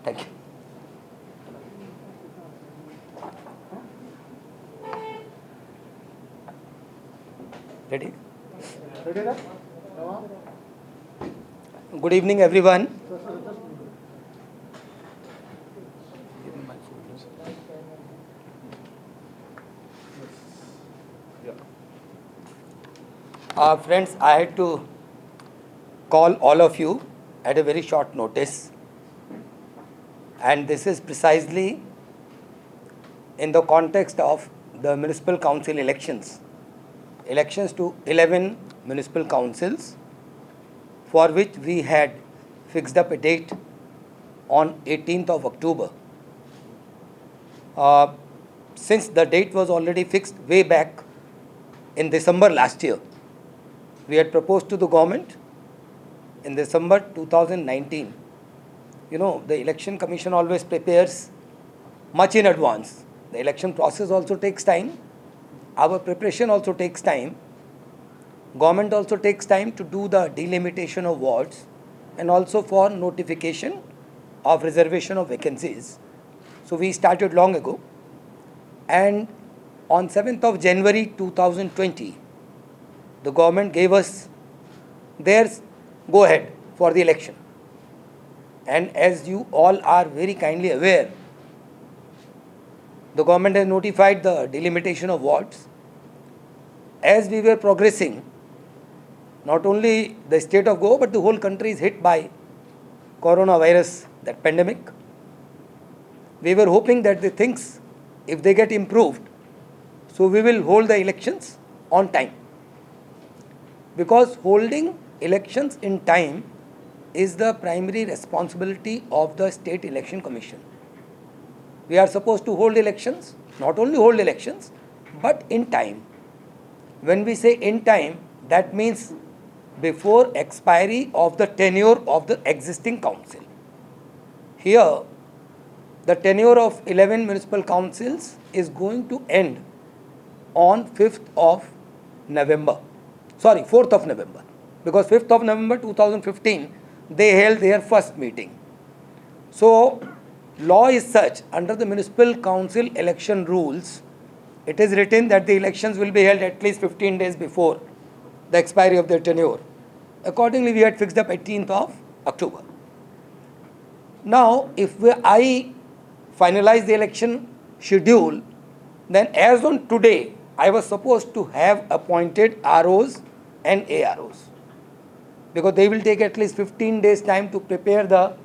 Thank you. Ready? Good evening, everyone. Friends, I had to call all of you at a very short notice, and this is precisely in the context of the municipal council elections to 11 municipal councils, for which we had fixed up a date on 18th of October. Since the date was already fixed way back in December last year, we had proposed to the government in December 2019. You know, the election commission always prepares much in advance. The election process also takes time. Our preparation also takes time. Government also takes time to do the delimitation of wards and also for notification of reservation of vacancies. So we started long ago. And on 7th of January 2020, the government gave us their go-ahead for the election. And as you all are very kindly aware, the government has notified the delimitation of wards. As we were progressing, not only the state of Goa, but the whole country is hit by coronavirus, that pandemic. We were hoping that the things, if they get improved, so we will hold the elections on time. Because holding elections in time is the primary responsibility of the State Election Commission. We are supposed to hold elections, not only hold elections, but in time. When we say in time, that means before expiry of the tenure of the existing council. Here, the tenure of 11 municipal councils is going to end on 4th of November, because 5th of November 2015, they held their first meeting. So, law is such, under the municipal council election rules, it is written that the elections will be held at least 15 days before the expiry of their tenure. Accordingly, we had fixed up 18th of October. Now, if I finalize the election schedule, then as on today, I was supposed to have appointed ROs and AROs, because they will take at least 15 days time to prepare the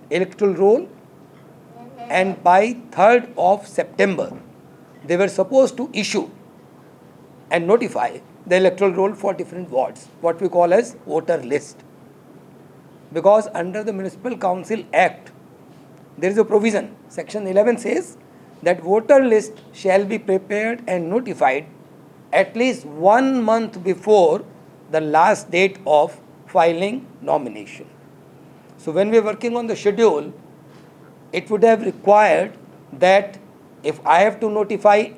electoral roll, and by 3rd of September, they were supposed to issue and notify the electoral roll for different wards, what we call as voter list. Because under the Municipal Council Act, there is a provision, section 11 says that voter list shall be prepared and notified at least 1 month before the last date of filing nomination. So when we are working on the schedule, it would have required that if I have to notify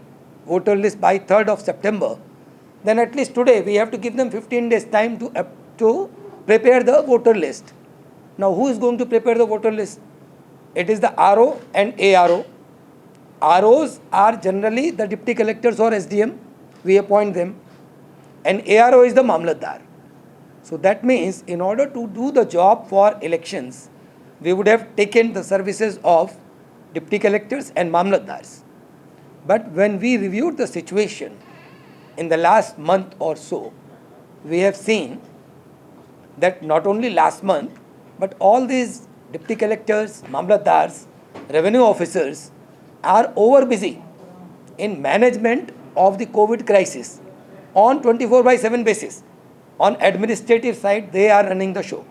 voter list by 3rd of September, then at least today we have to give them 15 days time to prepare the voter list. Now who is going to prepare the voter list? It is the RO and ARO. ROs are generally the deputy collectors or SDM, we appoint them, and ARO is the Mamlatdar. So that means in order to do the job for elections, we would have taken the services of deputy collectors and Mamlatdars. But when we reviewed the situation in the last month or so, we have seen that not only last month, but all these deputy collectors, Mamlatdars, revenue officers are over busy in management of the COVID crisis on 24/7 basis. On administrative side, they are running the show.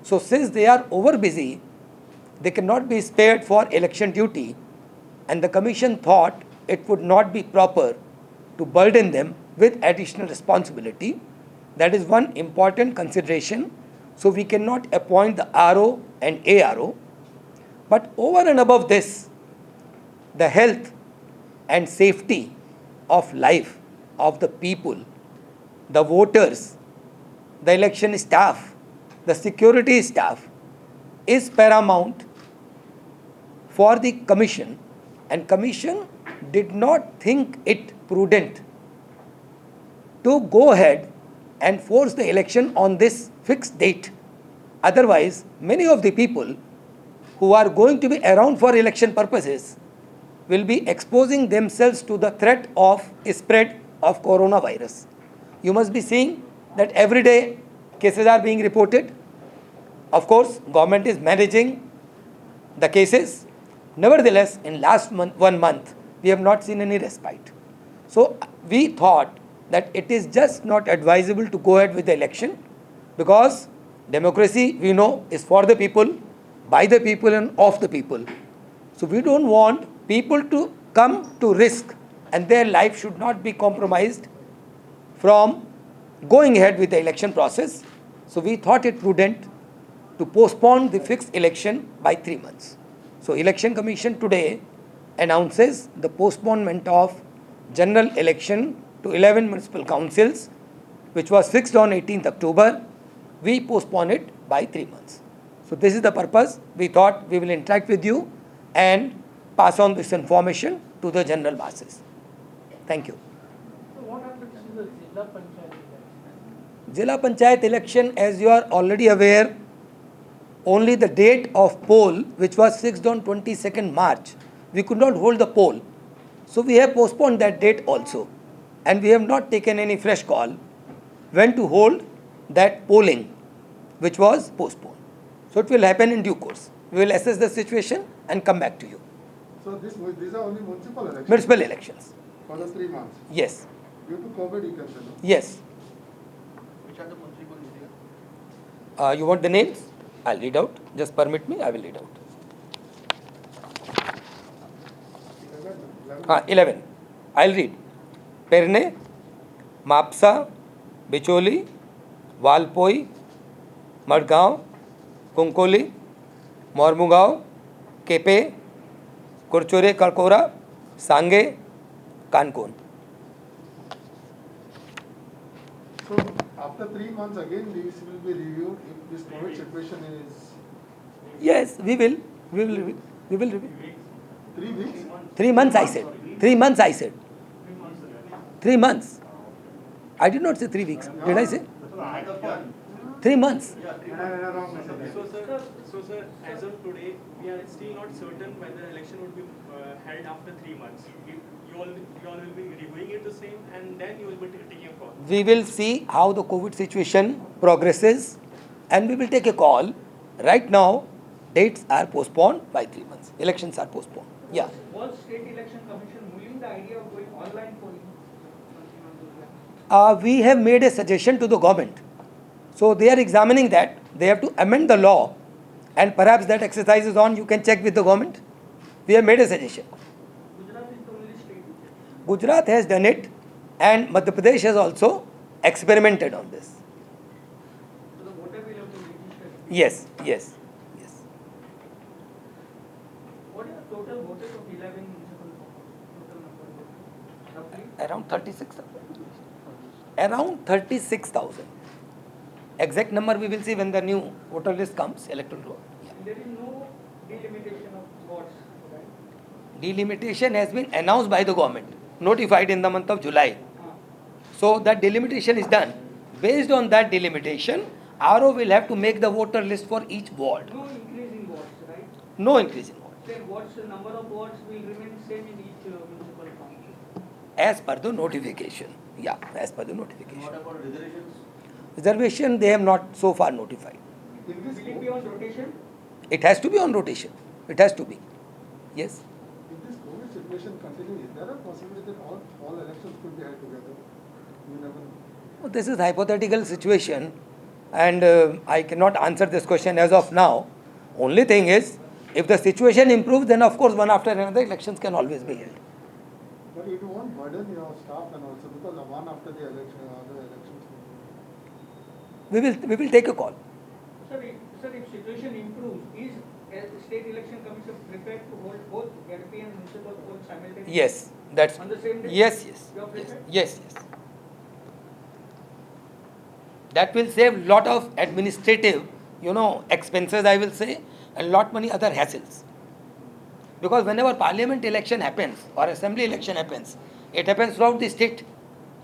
So since they are over busy, they cannot be spared for election duty, and the commission thought it would not be proper to burden them with additional responsibility. That is one important consideration. So we cannot appoint the RO and ARO. But over and above this, the health and safety of life of the people, the voters, the election staff, the security staff is paramount, for the commission, and commission did not think it prudent to go ahead and force the election on this fixed date. Otherwise, many of the people who are going to be around for election purposes will be exposing themselves to the threat of spread of coronavirus. You must be seeing that every day cases are being reported. Of course, government is managing the cases. Nevertheless, in last month, 1 month, we have not seen any respite. So we thought that it is just not advisable to go ahead with the election, because democracy, we know, is for the people, by the people and of the people. So we don't want people to come to risk, and their life should not be compromised from going ahead with the election process. So we thought it prudent to postpone the fixed election by 3 months. So Election Commission today announces the postponement of general election to 11 municipal councils, which was fixed on 18th October. We postpone it by 3 months. So this is the purpose. We thought we will interact with you and pass on this information to the general masses. Thank you. So what happens to the Zilla Panchayat election? Zilla Panchayat election, as you are already aware, only the date of poll, which was fixed on 22nd March, we could not hold the poll. So we have postponed that date also. And we have not taken any fresh call when to hold that polling, which was postponed. So it will happen in due course. We will assess the situation and come back to you. So these are only municipal elections? Municipal elections. For the 3 months? Yes. Due to COVID, you can say, no? Yes. Which are the municipal areas? You want the names? I'll read out. Just permit me, I will read out. 11. I'll read. Perne, Mapsa, Bicholi, Valpoi, Madgaon, Kunkoli, Mormugao, Kepe, Kurchore Karkora, Sange, Kankon. So after 3 months again, these will be reviewed if this COVID situation is... Yes, we will. We will review. 3 weeks? 3 months I said. 3 months I said. 3 months. I did not say 3 weeks. Did I say? 3 months. So sir, as of today, we are still not certain whether election would be held after 3 months. You all will be reviewing it the same, and then you will be taking a call. We will see how the COVID situation progresses, and we will take a call. Right now, dates are postponed by 3 months. Elections are postponed. Yeah. Was State Election Commission mulling the idea of going online polling? We have made a suggestion to the government. So they are examining that. They have to amend the law, and perhaps that exercise is on. You can check with the government. We have made a suggestion. Gujarat is the only state. Gujarat has done it, and Madhya Pradesh has also experimented on this. So the voter will have to register. Yes, yes, yes. What is the total voters of 11 municipal total number? Roughly? Around 36,000. Around 36,000. Exact number we will see when the new voter list comes, electoral roll. Yeah. There is no delimitation of wards, right? Delimitation has been announced by the government, notified in the month of July. So that delimitation is done. Based on that delimitation, RO will have to make the voter list for each ward. No increase in wards, right? No increase in ward. Then wards, the number of wards will remain same in each municipal council. As per the notification. Yeah, as per the notification. What about reservations? Reservation, they have not so far notified. In this Will it be on rotation? It has to be on rotation. It has to be. Yes. If this COVID situation continues, is there a possibility that all elections could be held together? You never know. This is hypothetical situation, and I cannot answer this question as of now. Only thing is, if the situation improves, then of course one after another elections can always be held. But it won't burden your staff and also because one after the election, other elections. We will take a call. Sir, if situation improves, is State Election Commission prepared to hold both LP and municipal polls simultaneously? Yes, that's On the same day? yes, yes, You are yes, prepared? yes, yes. That will save lot of administrative, expenses, I will say, and lot many other hassles. Because whenever parliament election happens or assembly election happens, it happens throughout the state.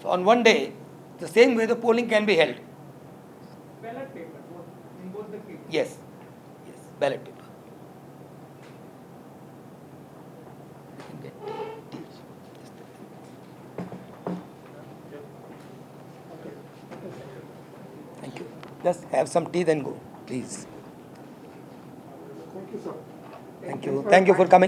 So on one day, the same way the polling can be held. Ballot paper, in both the cases. Yes, yes, ballot paper. Okay. Thank you. Just have some tea, then go, please. Thank you, sir. Thank you. Thank you for coming.